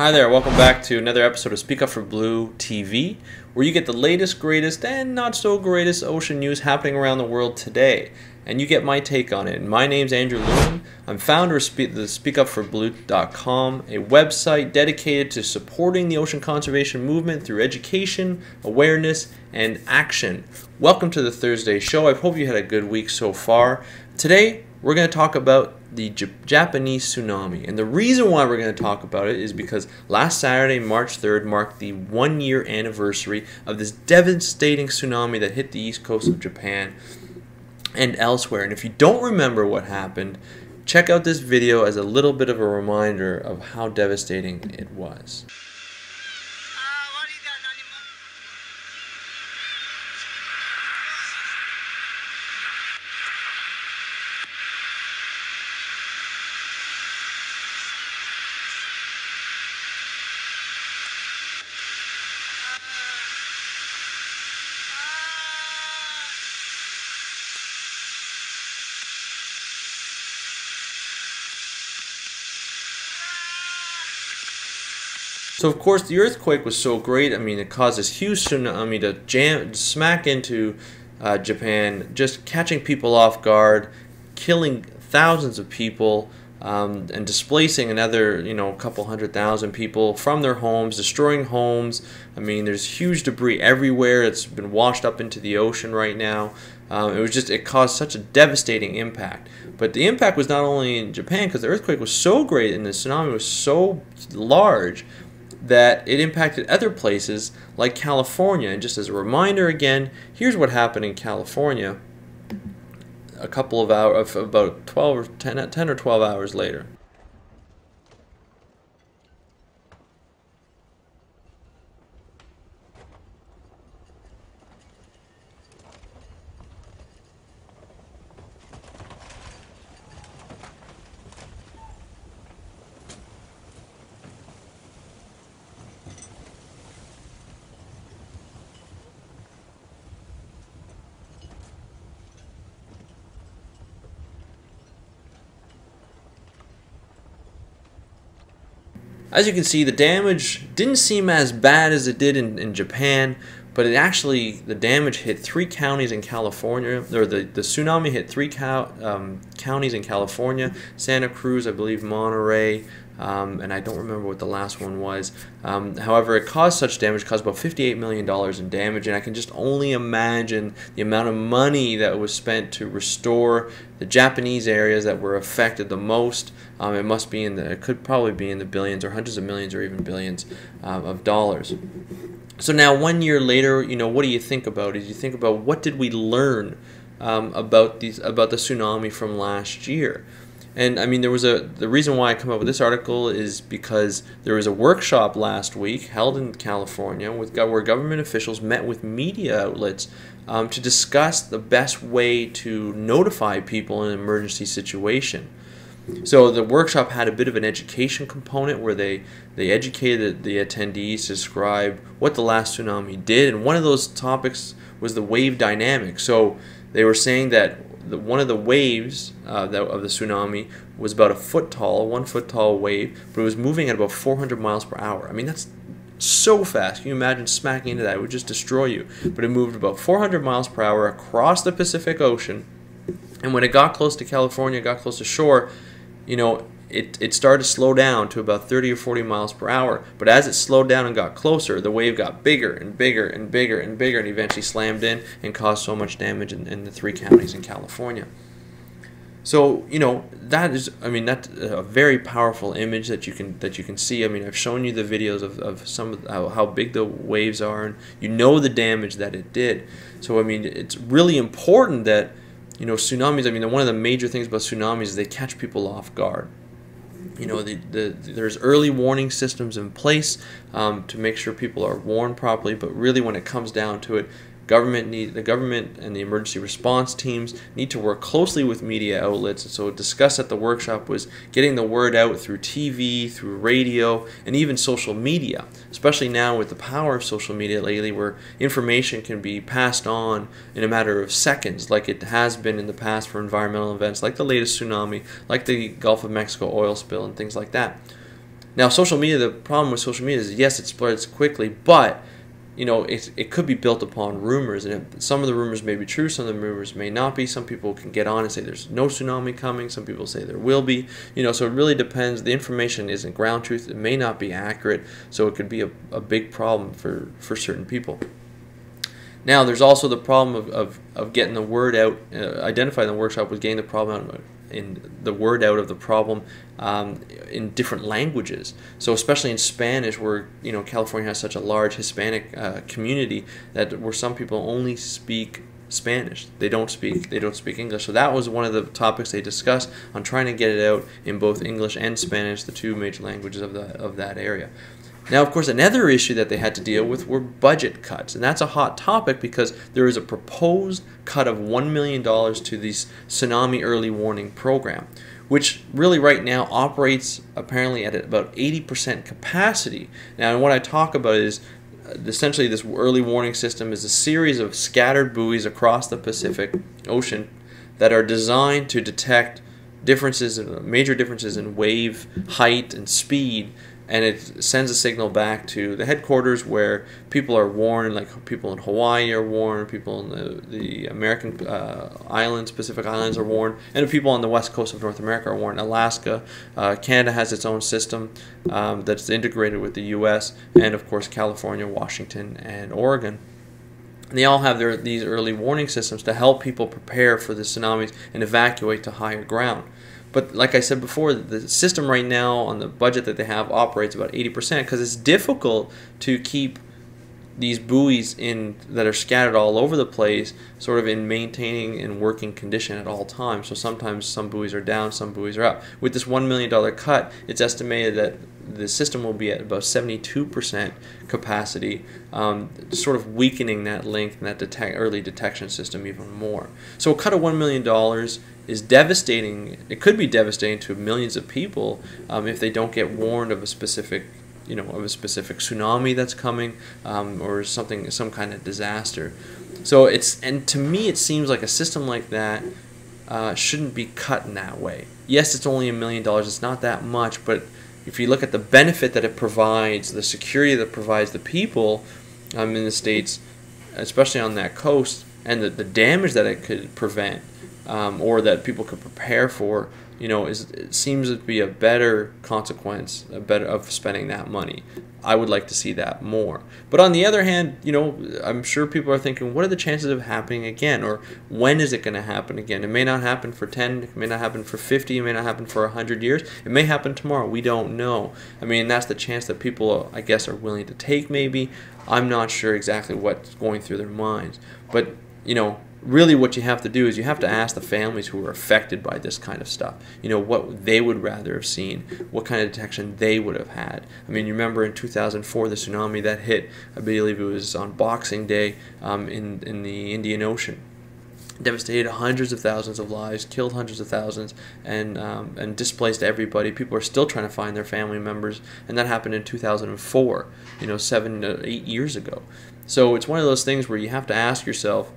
Hi there, welcome back to another episode of Speak Up for Blue TV, where you get the latest, greatest, and not so greatest ocean news happening around the world today. And you get my take on it. My name's Andrew Lewin. I'm founder of the SpeakUpForBlue.com, a website dedicated to supporting the ocean conservation movement through education, awareness, and action. Welcome to the Thursday show. I hope you had a good week so far. Today, we're going to talk about the Japanese tsunami. And the reason why we're going to talk about it is because last Saturday, March 3rd, marked the 1-year anniversary of this devastating tsunami that hit the east coast of Japan and elsewhere. And if you don't remember what happened, check out this video as a little bit of a reminder of how devastating it was. So of course the earthquake was so great. I mean, it caused this huge tsunami to smack into Japan, just catching people off guard, killing thousands of people, and displacing another, couple 100,000 people from their homes, destroying homes. I mean, there's huge debris everywhere. It's been washed up into the ocean right now. It caused such a devastating impact. But the impact was not only in Japan, because the earthquake was so great and the tsunami was so large that it impacted other places like California. And just as a reminder again, here's what happened in California a couple of hours, about 10 or 12 hours later. As you can see, the damage didn't seem as bad as it did in Japan, but the damage hit 3 counties in California, or the tsunami hit 3 counties in California: Santa Cruz, I believe Monterey, and I don't remember what the last one was. However, it caused such damage, caused about $58 million in damage, and I can just only imagine the amount of money that was spent to restore the Japanese areas that were affected the most. It could probably be in the billions or hundreds of millions or even billions of dollars. So now 1 year later, what do you think about it? You think about, what did we learn about the tsunami from last year? And I mean, the reason why I come up with this article is because there was a workshop last week held in California where government officials met with media outlets to discuss the best way to notify people in an emergency situation. So the workshop had a bit of an education component where they educated the attendees to describe what the last tsunami did, and one of those topics was the wave dynamic. So they were saying that one of the waves of the tsunami was about 1 foot tall wave, but it was moving at about 400 miles per hour. I mean, that's so fast. Can you imagine smacking into that? It would just destroy you. But it moved about 400 miles per hour across the Pacific Ocean, and when it got close to California, got close to shore, it started to slow down to about 30 or 40 miles per hour. But as it slowed down and got closer, the wave got bigger and bigger and bigger and bigger, and eventually slammed in and caused so much damage in the 3 counties in California. So that's a very powerful image that you can see. I mean, I've shown you the videos of some of how big the waves are, and the damage that it did. So I mean, it's really important that tsunamis, one of the major things about tsunamis is they catch people off guard. There's early warning systems in place to make sure people are warned properly, but really when it comes down to it, the government and the emergency response teams need to work closely with media outlets. And so discussed at the workshop was getting the word out through TV, through radio, and even social media, especially now with the power of social media lately, where information can be passed on in a matter of seconds, like it has been in the past for environmental events like the latest tsunami, like the Gulf of Mexico oil spill, and things like that. Now, social media, the problem with social media is, yes, it spreads quickly, but it could be built upon rumors, and some of the rumors may be true, some of the rumors may not be. Some people can get on and say there's no tsunami coming. Some people say there will be. So it really depends. The information isn't ground truth. It may not be accurate, so it could be a big problem for certain people. Now, there's also the problem of getting the word out. Identifying the workshop was getting the problem out, in the word out of the problem in different languages. So especially in Spanish, where California has such a large Hispanic community, that where some people only speak Spanish. They don't speak English. So that was one of the topics they discussed on trying to get it out in both English and Spanish, the two major languages of that area. Now, of course, another issue that they had to deal with were budget cuts, and that's a hot topic because there is a proposed cut of $1 million to the Tsunami Early Warning Program, which really right now operates apparently at about 80% capacity. Now, and what I talk about is essentially this early warning system is a series of scattered buoys across the Pacific Ocean that are designed to detect major differences in wave height and speed, and it sends a signal back to the headquarters where people are warned, like people in Hawaii are warned, people in the American islands, Pacific Islands are warned, and people on the west coast of North America are warned. Alaska, Canada has its own system that's integrated with the U.S., and of course California, Washington, and Oregon. And they all have these early warning systems to help people prepare for the tsunamis and evacuate to higher ground. But like I said before, the system right now on the budget that they have operates about 80% because it's difficult to keep these buoys that are scattered all over the place sort of in maintaining and working condition at all times. So sometimes some buoys are down, some buoys are up. With this $1 million cut, it's estimated that the system will be at about 72% capacity, sort of weakening that link and that early detection system even more. So a cut of $1 million is devastating. It could be devastating to millions of people if they don't get warned of a specific tsunami that's coming, or some kind of disaster. So to me it seems like a system like that shouldn't be cut in that way. Yes, it's only $1 million. It's not that much, but if you look at the benefit that it provides, the security that it provides the people in the States, especially on that coast, and the damage that it could prevent, or that people could prepare for, it seems to be a better consequence, of spending that money. I would like to see that more. But on the other hand, I'm sure people are thinking, what are the chances of happening again? Or when is it going to happen again? It may not happen for 10, it may not happen for 50, it may not happen for 100 years. It may happen tomorrow. We don't know. I mean, that's the chance that people, I guess, are willing to take maybe. I'm not sure exactly what's going through their minds. But, really what you have to do is you have to ask the families who are affected by this kind of stuff, what they would rather have seen, what kind of detection they would have had. I mean, you remember in 2004, the tsunami that hit, I believe it was on Boxing Day, in the Indian Ocean. Devastated hundreds of thousands of lives, killed hundreds of thousands, and displaced everybody. People are still trying to find their family members, and that happened in 2004, 7 to 8 years ago. So it's one of those things where you have to ask yourself,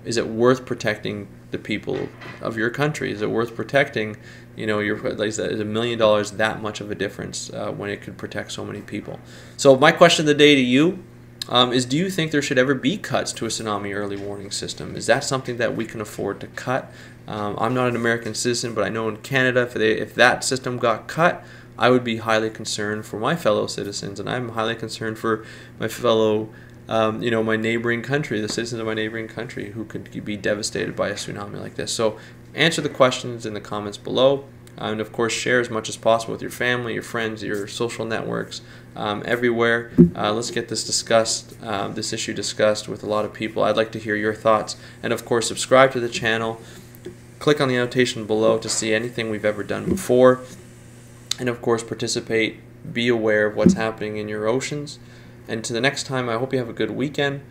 is it worth protecting the people of your country? Is it worth protecting, like I said, is $1 million that much of a difference when it could protect so many people? So my question of the day to you is, do you think there should ever be cuts to a tsunami early warning system? Is that something that we can afford to cut? I'm not an American citizen, but I know in Canada, if that system got cut, I would be highly concerned for my fellow citizens, and I'm highly concerned for my fellow my neighboring country, the citizens of my neighboring country who could be devastated by a tsunami like this. So answer the questions in the comments below, and of course share as much as possible with your family, your friends, your social networks, everywhere. Let's get this issue discussed with a lot of people. I'd like to hear your thoughts, and of course subscribe to the channel. Click on the annotation below to see anything we've ever done before, and of course participate. Be aware of what's happening in your oceans. And to the next time, I hope you have a good weekend.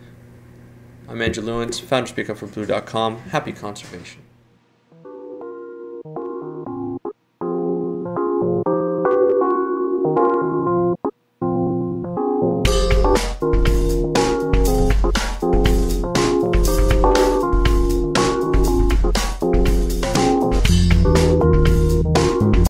I'm Andrew Lewins, founder speaker for Blue.com. Happy conservation.